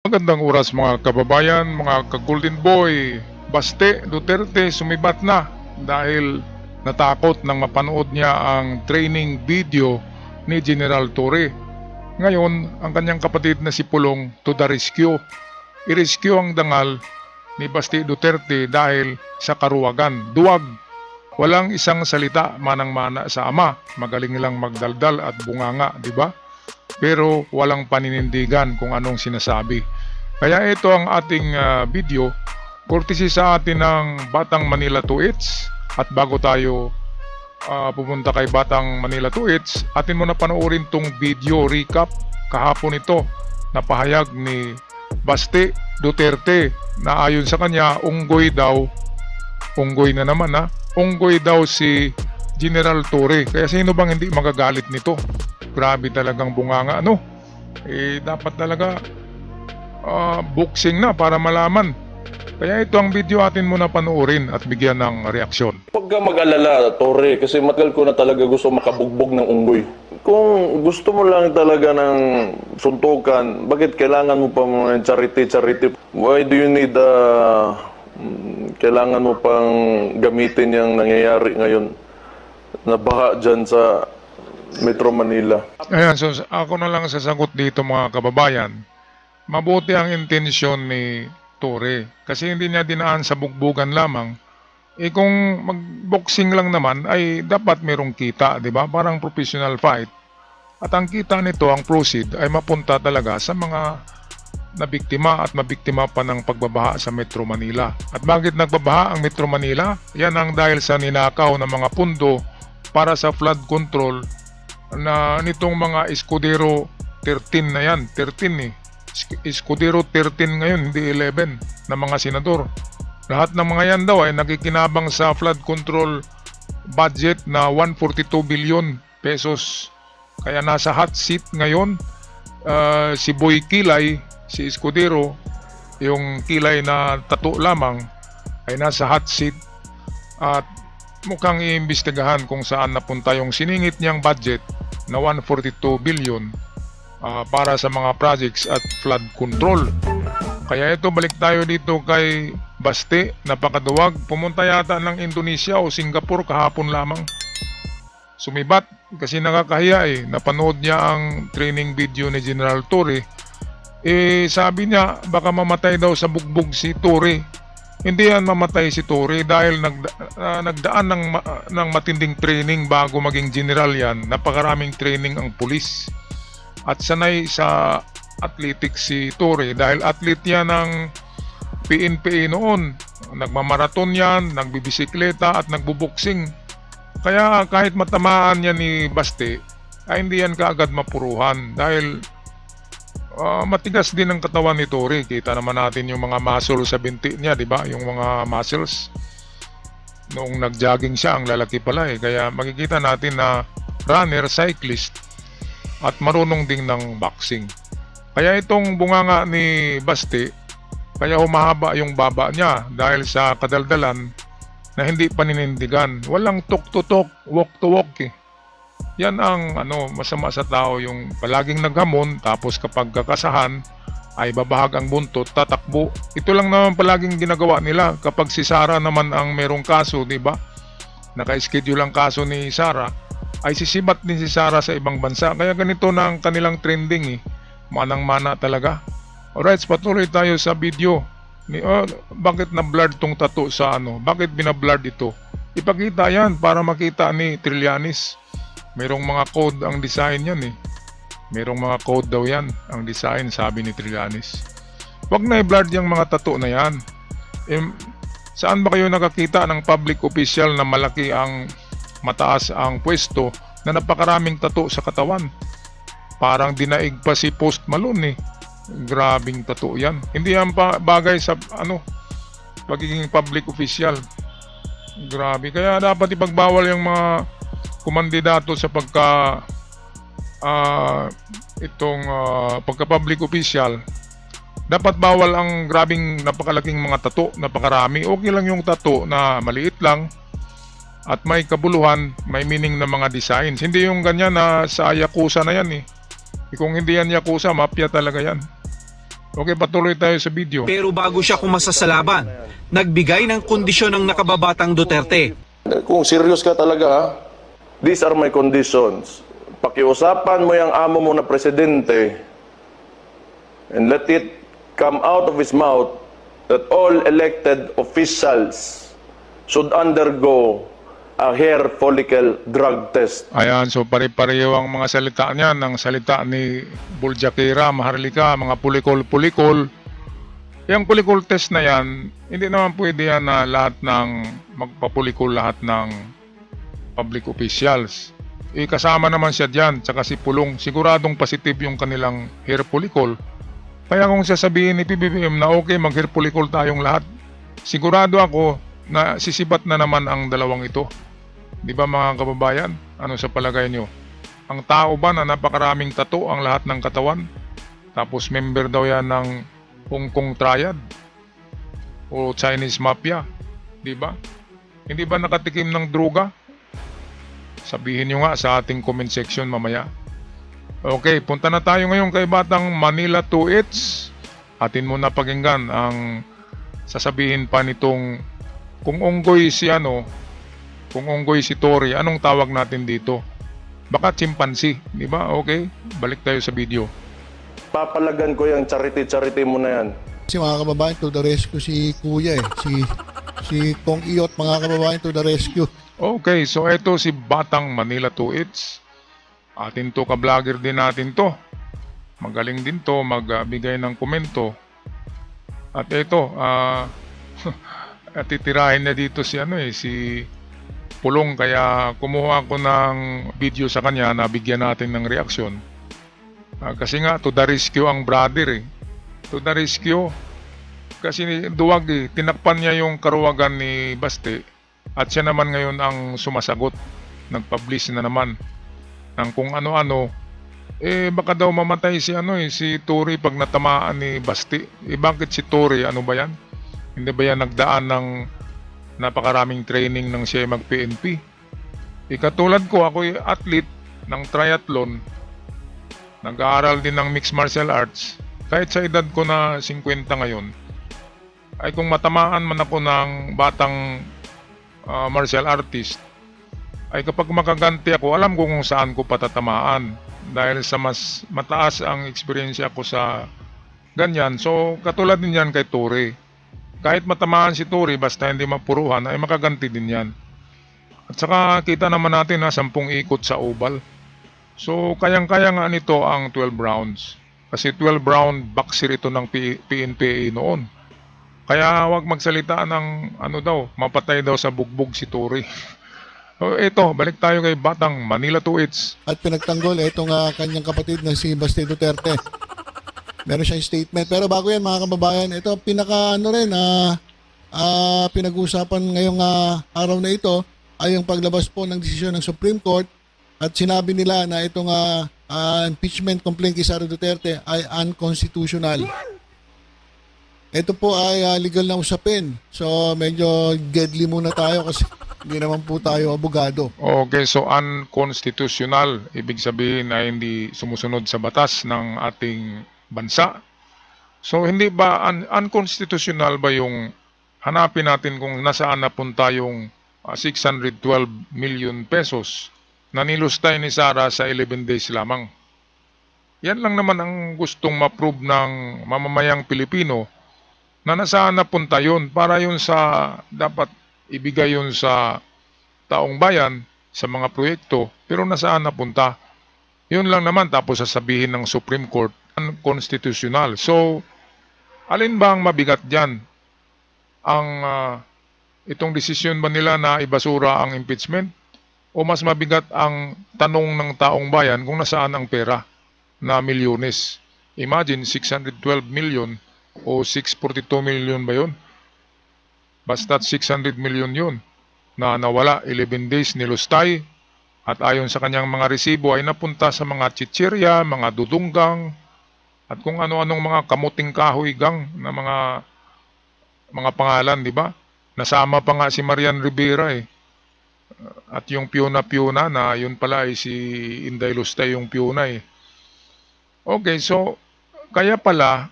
Magandang oras mga kababayan, mga ka-Golden Boy. Baste Duterte sumibat na dahil natakot nang mapanood niya ang training video ni General Torre. Ngayon, ang kanyang kapatid na si Pulong to the rescue. I-rescue ang dangal ni Baste Duterte dahil sa karuwagan. Duwag, walang isang salita manang-mana sa ama. Magaling lang magdaldal at bunganga, di ba? Pero walang paninindigan kung anong sinasabi. Kaya ito ang ating video, courtesy sa atin ng Batang Manila 2Hits. At bago tayo pupunta kay Batang Manila 2Hits, atin mo na panoorin tong video recap kahapon ito na pahayag ni Baste Duterte na ayon sa kanya, unggoy na naman unggoy daw si General Torre. Kaya sino bang hindi magagalit nito? Grabe talagang bunganga, dapat talaga boxing na para malaman. Kaya ito ang video atin muna panoorin at bigyan ng reaksyon. Huwag ka mag-alala, Torre, kasi matagal ko na talaga gusto makabugbog ng unggoy. Kung gusto mo lang talaga ng suntukan, bakit kailangan mo pa ng charity? Why do you need kailangan mo pang gamitin yung nangyayari ngayon na baha dyan sa Metro Manila? Ayan, so ako na lang sasagot dito mga kababayan. Mabuti ang intensyon ni Torre kasi hindi niya dinaan sa bugbugan lamang. Kung mag-boxing lang naman ay dapat merong kita, di ba? Parang professional fight. At ang kita nito, ang proceed, ay mapunta talaga sa mga nabiktima at mabiktima pa ng pagbabaha sa Metro Manila. At bakit nagbabaha ang Metro Manila? Yan ang dahil sa ninakaw ng mga pundo para sa flood control na nitong mga Escudero 13 na yan. 13 Escudero 13 ngayon, hindi 11 na mga senador. Lahat ng mga yan daw ay nakikinabang sa flood control budget na 142 billion pesos. Kaya nasa hot seat ngayon si Boy Kilay, si Escudero, yung Kilay na tato lamang ay nasa hot seat at mukhang iimbestigahan kung saan napunta yung siningit niyang budget na 142 billion para sa mga projects at flood control. Kaya ito, balik tayo dito kay Baste, napakaduwag. Pumunta yata ng Indonesia o Singapore kahapon lamang. Sumibat kasi nakakahiya napanood niya ang training video ni General Torre. Sabi niya baka mamatay daw sa bugbog si Torre. Hindi yan mamatay si Torre dahil nagdaan ng matinding training bago maging general yan. Napakaraming training ang pulis. At sanay sa athletics si Torre dahil athlete yan ng PNPA noon. Nagmamaraton yan, nagbibisikleta at nagbuboksing. Kaya kahit matamaan yan ni Baste, ay hindi yan kaagad mapuruhan dahil matigas din ang katawan ni Torre. Kita naman natin yung mga muscle sa binti niya, di ba? Yung mga muscles. Noong nag-jogging siya, ang lalaki pala Kaya makikita natin na runner, cyclist, at marunong ding ng boxing. Kaya itong bunganga ni Baste, kaya humahaba yung baba niya dahil sa kadaldalan na hindi paninindigan. Walang tok-to-tok, walk-to-walk Yan ang masama sa tao, yung palaging naghamon tapos kapag kakasahan ay babahag ang buntot, tatakbo. Ito lang naman palaging ginagawa nila kapag si Sara naman ang merong kaso, di ba? Naka-schedule ang kaso ni Sara, ay sisibat din si Sara sa ibang bansa. Kaya ganito na ang kanilang trending Manang-mana talaga. Alright, patuloy tayo sa video. Bakit na-blurred tong tattoo sa Bakit bina-blurred ito? Ipakita yan para makita ni Trillanes. Merong mga code ang design yan Merong mga code daw yan ang design, sabi ni Trillanes. Wag na i-blurred yung mga tattoo na yan. Saan ba kayo nakakita ng public official na malaki ang mataas ang pwesto na napakaraming tattoo sa katawan? Parang dinaig pa si Post Malone Grabing tattoo yan. Hindi yan bagay sa pagiging public official. Grabe. Kaya dapat ipagbawal yung mga kumandidato sa pagka-public official. Dapat bawal ang grabing napakalaking mga tattoo, napakarami. Okay lang yung tattoo na maliit lang at may kabuluhan, may meaning na mga designs. Hindi yung ganyan na sa Yakuza na yan Kung hindi yan Yakuza, mafia talaga yan. Okay, patuloy tayo sa video. Pero bago siya kumasa sa laban, nagbigay ng kondisyon ng nakababatang Duterte. Kung serious ka talaga, ha? These are my conditions. Pakiusapan mo yung amo mo na presidente and let it come out of his mouth that all elected officials should undergo a hair follicle drug test. Ayan, so pare-pareho ang mga salita niyan, ang salita ni Buljakira, Maharlika, mga pulikol-pulikol. Yung pulikol test na yan, hindi naman pwede yan na lahat ng magpapulikol lahat ng public officials. Kasama naman siya dyan, tsaka si Pulong, siguradong positive yung kanilang hair follicle. Kaya kung sasabihin ni PBBM na okay, mag-hair follicle tayong lahat, sigurado ako na sisibat na naman ang dalawang ito. Di ba mga kababayan? Ano sa palagay nyo? Ang tao ba na napakaraming tattoo ang lahat ng katawan? Tapos member daw yan ng Hong Kong Triad o Chinese Mafia. Di ba? Hindi ba nakatikim ng droga? Sabihin nyo nga sa ating comment section mamaya. Okay, punta na tayo ngayon kay Batang Manila 2Hits. Atin muna pakinggan ang sasabihin pa nitong kung unggoy si kung unggoy si Tory, anong tawag natin dito? Baka chimpanzee, di ba? Okay, balik tayo sa video. Papalagan ko yung charity mo na yan. Kasi mga kababayan, to the rescue si Kuya si Kong Iyot, mga kababayan, to the rescue. Okay, so ito si Batang Manila 2Hits. Atin to, ka-vlogger din natin to. Magaling din to, magbigay ng komento. At ito, titirahin na dito si si Pulong, kaya kumuha ako ng video sa kanya na bigyan natin ng reaksyon. Kasi nga, to the rescue ang brother To the rescue. Kasi duwag tinakpan niya yung karuwagan ni Baste. At siya naman ngayon ang sumasagot. Nagpublish na naman ng kung ano-ano. Baka daw mamatay si si Tory pag natamaan ni Baste. Bakit si Tory? Ano ba yan? Hindi ba yan nagdaan ng napakaraming training ng siya mag-PNP? Katulad ko, ako'y athlete ng triathlon. Nag-aaral din ng mixed martial arts. Kahit sa edad ko na 50 ngayon, ay kung matamaan man ako ng batang martial artist, ay kapag makaganti ako, alam ko kung saan ko patatamaan. Dahil sa mas mataas ang experience ko sa ganyan. So, katulad din yan kay Tory. Kahit matamaan si Tory, basta hindi mapuruhan, ay makaganti din yan. At saka kita naman natin 10 ikot sa oval. So kayang-kaya nga nito ang 12 rounds. Kasi 12 round boxer ito ng PNPA noon. Kaya wag magsalita ng mapatay daw sa bugbog si Tory. So ito, balik tayo kay Batang Manila 2Hits. At pinagtanggol itong kanyang kapatid na si Baste Duterte. Meron siyang statement. Pero bago yan mga kababayan, ito pinaka pinag-uusapan ngayong araw na ito ay yung paglabas po ng desisyon ng Supreme Court at sinabi nila na itong impeachment complaint kay Sara Duterte ay unconstitutional. Ito po ay legal na usapin. So medyo deadly muna tayo kasi hindi naman po tayo abogado. Okay, so unconstitutional. Ibig sabihin ay hindi sumusunod sa batas ng ating bansa. So hindi ba unconstitutional ba yung hanapin natin kung nasaan napunta yung 612 million pesos na nilustay ni Sara sa 11 days lamang? Yan lang naman ang gustong ma-prove ng mamamayang Pilipino na nasaan napunta yun para yun sa dapat ibigay yun sa taong bayan sa mga proyekto, pero nasaan napunta? Yun lang naman, tapos sasabihin ng Supreme Court unconstitutional. So, alin ba ang mabigat dyan? Itong desisyon ba nila na ibasura ang impeachment? O mas mabigat ang tanong ng taong bayan kung nasaan ang pera na milyones? Imagine, 612 million o 642 million ba yun? Basta't 600 million yun na nawala, 11 days nilustay, at ayon sa kanyang mga resibo ay napunta sa mga chichirya, mga dudunggang, at kung ano-anong mga kamuting kahoy gang na mga pangalan, di ba? Nasama pa nga si Marian Rivera At yung piyuna-piyuna na yun pala ay si Inday Lustay yung piyuna Okay, so kaya pala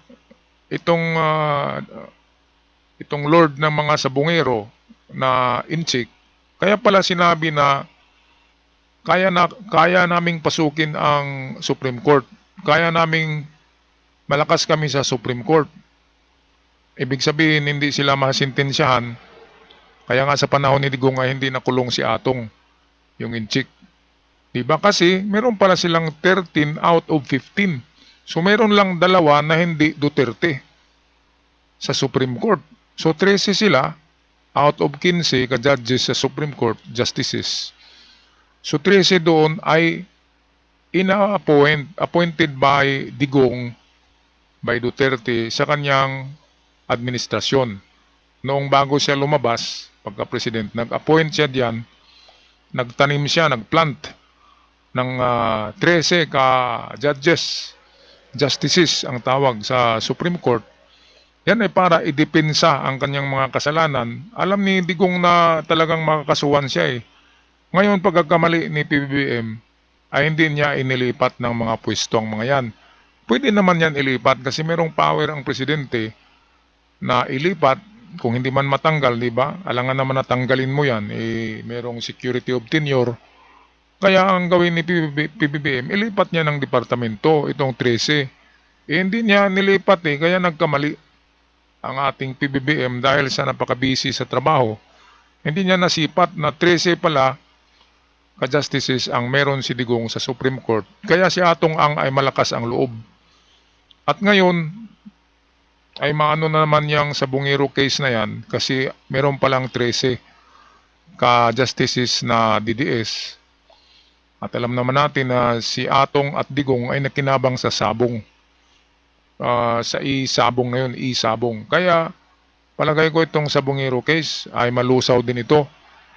itong itong Lord ng mga sabungero na Inchik, kaya pala sinabi na kaya naming pasukin ang Supreme Court. Kaya naming malakas kami sa Supreme Court. Ibig sabihin, hindi sila masintensyahan. Kaya nga sa panahon ni Digong ay hindi nakulong si Atong, yung Inchik. Diba? Kasi meron pala silang 13 out of 15. So meron lang dalawa na hindi Duterte sa Supreme Court. So 13 sila out of 15 ka-judges sa Supreme Court, justices. So 13 doon ay appointed by Digong, by Duterte sa kanyang administrasyon. Noong bago siya lumabas, pagka-president, nag-appoint siya diyan, nagtanim siya, nagplant ng 13 ka-judges, justices ang tawag sa Supreme Court. Yan ay para idepensa ang kanyang mga kasalanan. Alam ni Digong na talagang makakasuhan siya eh. Ngayon pagkakamali ni PBBM ay hindi niya inilipat ng mga pwesto ang mga yan. Pwede naman yan ilipat kasi merong power ang presidente na ilipat kung hindi man matanggal, di ba? Alangan naman natanggalin mo yan, eh, merong security of tenure. Kaya ang gawin ni PBBM, ilipat niya ng departamento itong 13. Eh, hindi niya nilipat eh, kaya nagkamali ang ating PBBM dahil sa napaka-busy sa trabaho. Hindi niya nasipat na 13 pala ka-justices ang meron si Digong sa Supreme Court. Kaya si Atong Ang ay malakas ang loob. At ngayon, ay maano na naman yung sa Bungiro case na yan kasi meron palang 13 ka-justices na DDS. At alam naman natin na si Atong at Digong ay nakinabang sa sabong. Sa isabong na yun, isabong. Kaya palagay ko itong sa Bungiro case ay malusaw din ito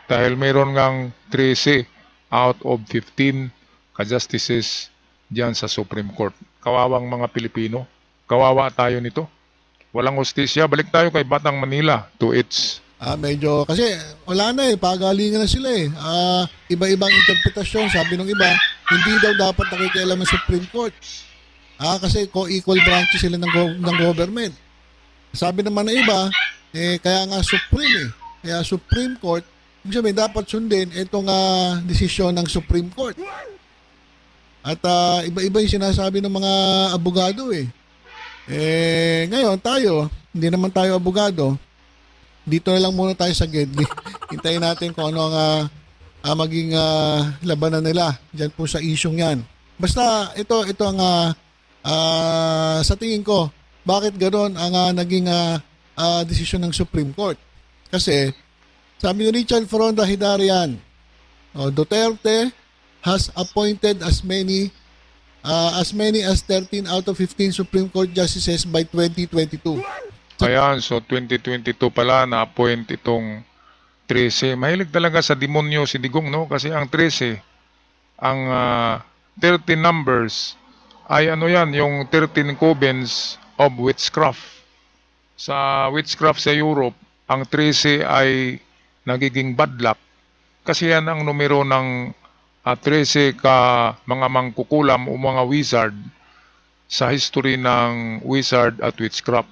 dahil mayroon ngang 13 out of 15 ka-justices diyan sa Supreme Court. Kawawang mga Pilipino. Kawawa tayo nito. Walang hustisya. Balik tayo kay Batang Manila, 2H. Medyo, kasi wala na eh, pagalingan na sila eh. Iba-ibang interpretasyon, sabi ng iba, hindi daw dapat nakikialam ng Supreme Court. Kasi co-equal branches sila ng government. Sabi naman ng iba, kaya nga Supreme eh. Kaya Supreme Court, ibig sabihin dapat sundin itong desisyon ng Supreme Court. At iba-iba yung sinasabi ng mga abogado eh. Ngayon tayo, hindi naman tayo abogado. Dito na lang muna tayo sa Gedli. Hintayin natin kung ano ang maging labanan nila dyan po sa isyong yan. Basta ito ang sa tingin ko, bakit gano'n ang naging desisyon ng Supreme Court? Kasi sabi ni Richard Foronda Hidarian, Duterte has appointed as many as 13 out of 15 Supreme Court justices by 2022. Ayan, so 2022 pala na-appoint itong 13. Mahilig talaga sa demonyo si Digong, no? Kasi ang 13, ang 13 numbers ay ano yan, yung 13 covens of witchcraft. Sa witchcraft sa Europe, ang 13 ay nagiging bad luck. Kasi yan ang numero ng 13 ka mga mangkukulam o mga wizard sa history ng wizard at witchcraft.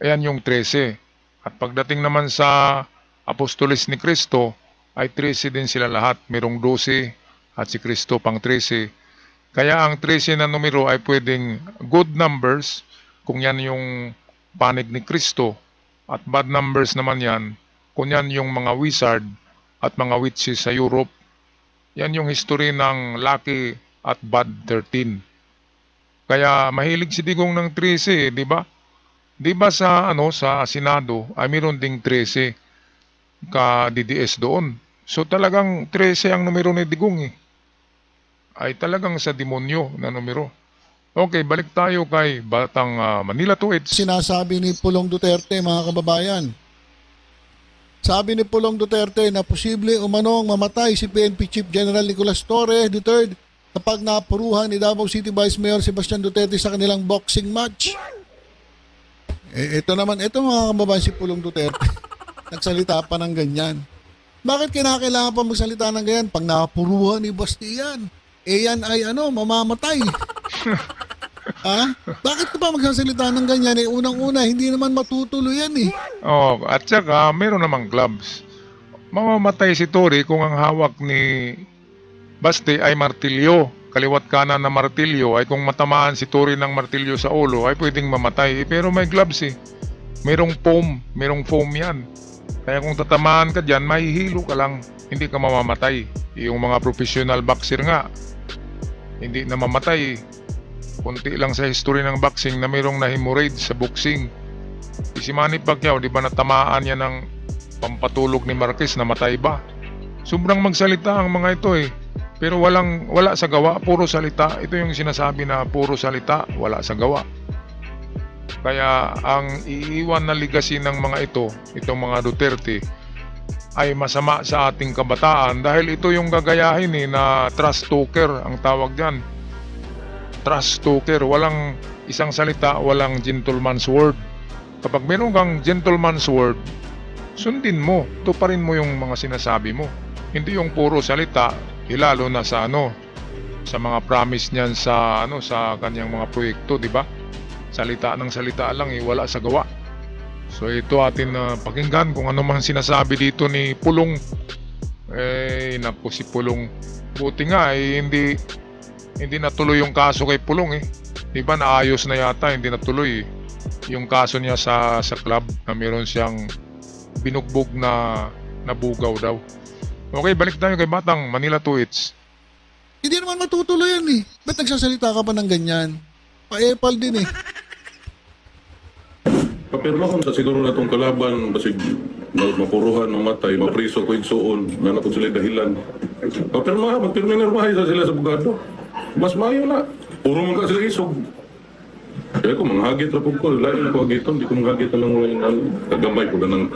Ayan yung 13. At pagdating naman sa Apostoles ni Cristo, ay 13 din sila lahat. Merong 12 at si Cristo pang 13. Kaya ang 13 na numero ay pwedeng good numbers kung yan yung panig ni Cristo. At bad numbers naman yan kung yan yung mga wizard at mga witches sa Europe. Yan yung history ng lucky at bad 13. Kaya mahilig si Digong ng 13, di ba? Di ba sa Senado ay mayroon ding 13 ka DDS doon. So talagang 13 ang numero ni Digong eh. Ay talagang sa demonyo na numero. Okay, balik tayo kay Batang Manila 2H. Sinasabi ni Pulong Duterte, mga kababayan. Sabi ni Pulong Duterte na posible umanong mamatay si PNP Chief General Nicolas Torre III kapag napuruhan ni Davao City Vice Mayor Sebastian Duterte sa kanilang boxing match. Ito mga kababayan, si Pulong Duterte nagsalita pa ng ganyan. Bakit kinakailangan pa magsalita ng ganyan? Pag napuruhan ni Bastian, yan ay mamamatay. Bakit ka pa magsasalita ng ganyan? Unang-una, hindi naman matutuloy yan eh. Oh, at saka meron namang gloves. Mamamatay si Tory kung ang hawak ni Basti ay martilyo. Kaliwat kanan na martilyo ay kung matamaan si Tory ng martilyo sa ulo ay pwedeng mamatay. Pero may gloves eh. Merong foam yan. Kaya kung tatamaan ka dyan, mahihilo ka lang. Hindi ka mamamatay. Yung mga professional boxer nga, hindi na mamatay. Kunti lang sa history ng boxing na mayroong na-hemorrhage sa boxing. Si Manny Pacquiao, di ba natamaan niya ng pampatulog ni Marquez, namatay ba? Sobrang magsalita ang mga ito eh. Pero wala sa gawa, puro salita. Ito yung sinasabi na puro salita, wala sa gawa. Kaya ang iiwan na legacy ng mga ito, itong mga Duterte, ay masama sa ating kabataan dahil ito yung gagayahin eh, na trash talker ang tawag dyan. Trash talker, walang isang salita, walang gentleman's word. Kapag meron kang gentleman's word, sundin mo, tuparin mo yung mga sinasabi mo. Hindi yung puro salita, lalo na sa sa mga promise niyan sa sa kanyang mga proyekto, di ba? Salita ng salita lang eh, wala sa gawa. So ito atin pakinggan kung ano man sinasabi dito ni Pulong. Naku si Pulong. Buti nga hindi natuloy yung kaso kay Pulong eh. Diba naayos na yata, hindi natuloy eh. Yung kaso niya sa club na meron siyang binugbog na nabugaw daw. Okay, balik tayo kay Batang Manila Tweets. Hindi naman matutuloy yan eh. Ba't nagsasalita ka pa ng ganyan? Pa-epal din eh. Papirma ko sa siguro na itong kalaban, basig mapuruhan, mamatay, mapriso ko igsuon, na napod sila dahilan. Papirma, magpirminirmahay sa sila sa bugado. Mas mayo na. Puro man ka sila isog. Kaya ko, manghagit na po ko. Lain ako agiton, di ko manghagit na lang kagamay po ganang.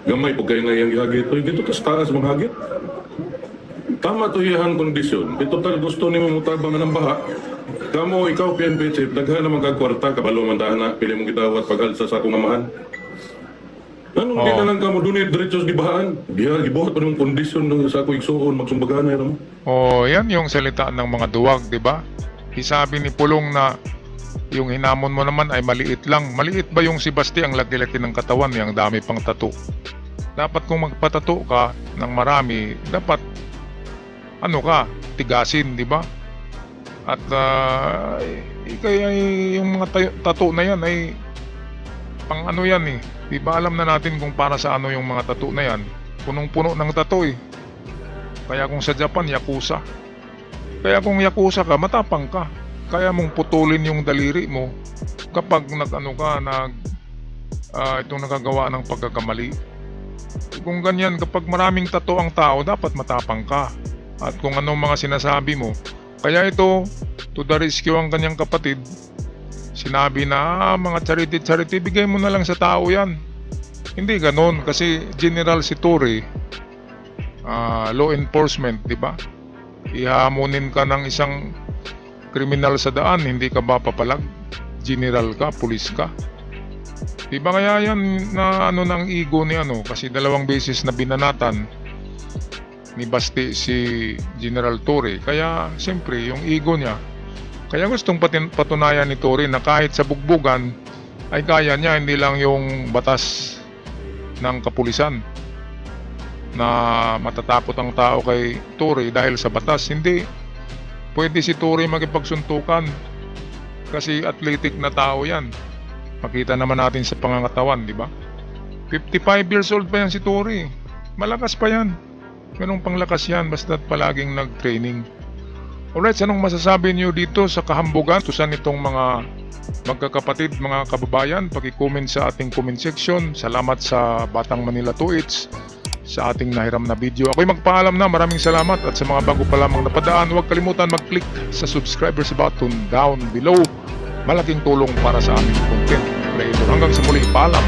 Gamay po kayo na yung ihagit. Dito tas taas manghagit. Tama to iyahang kondisyon. Ito tal gusto ni mo mutabang ng baha. Kamo, ikaw, PNP chief, daghan naman kagkwarta, kabalo man na, pili mong gitawat pag-alsa sa akong amahan. Anong di na lang kamo dunit diretsos gibahaan? Gibuhat pa ng kondisyon ng sa akong igsuon, magsumbagan na yun. Yan yung salita ng mga duwag, di ba? Isabi ni Pulong na yung hinamon mo naman ay maliit lang. Maliit ba yung si Basti ang laki-laki ng katawan, yung dami pang tattoo? Dapat kung magpatato ka ng marami, dapat tigasin, di ba? At kaya yung mga tattoo na yan ay pang yan eh. Di ba alam na natin kung para sa yung mga tattoo na yan? Punong-puno ng tattoo eh. Kaya kung sa Japan, yakuza. Kaya kung yakuza ka, matapang ka. Kaya mong putulin yung daliri mo kapag itong nagagawa ng pagkakamali. Kung ganyan, kapag maraming tattoo ang tao, dapat matapang ka. At kung anong mga sinasabi mo. Kaya ito, to the rescue ang kanyang kapatid, sinabi na mga charity, bigay mo na lang sa tao yan. Hindi ganon, kasi general si Tory, law enforcement, di ba? Ihamunin ka ng isang kriminal sa daan, hindi ka ba papalag? General ka, pulis ka. Di ba kaya yan na ng ego ni kasi 2 beses na binanatan ni Basti si General Tory. Kaya siyempre yung ego niya, kaya gustong patunayan ni Tory na kahit sa bugbugan ay kaya niya, hindi lang yung batas ng kapulisan na matatakot ang tao kay Tory dahil sa batas. Hindi pwede si Tory makipagsuntukan kasi athletic na tao yan. Makita naman natin sa pangangatawan, di ba? 55 years old pa yan si Tory, malakas pa yan. Ganong panglakas yan, basta't palaging nag-training. Alright, anong masasabi niyo dito sa kahambugan? Tusan itong mga magkakapatid, mga kababayan, paki-comment sa ating comment section. Salamat sa Batang Manila Tweets sa ating nahiram na video. Ako'y magpaalam na, maraming salamat. At sa mga bago pa lamang napadaan, huwag kalimutan mag-click sa subscribers button down below. Malaking tulong para sa aming content. Hanggang sa muli, paalam.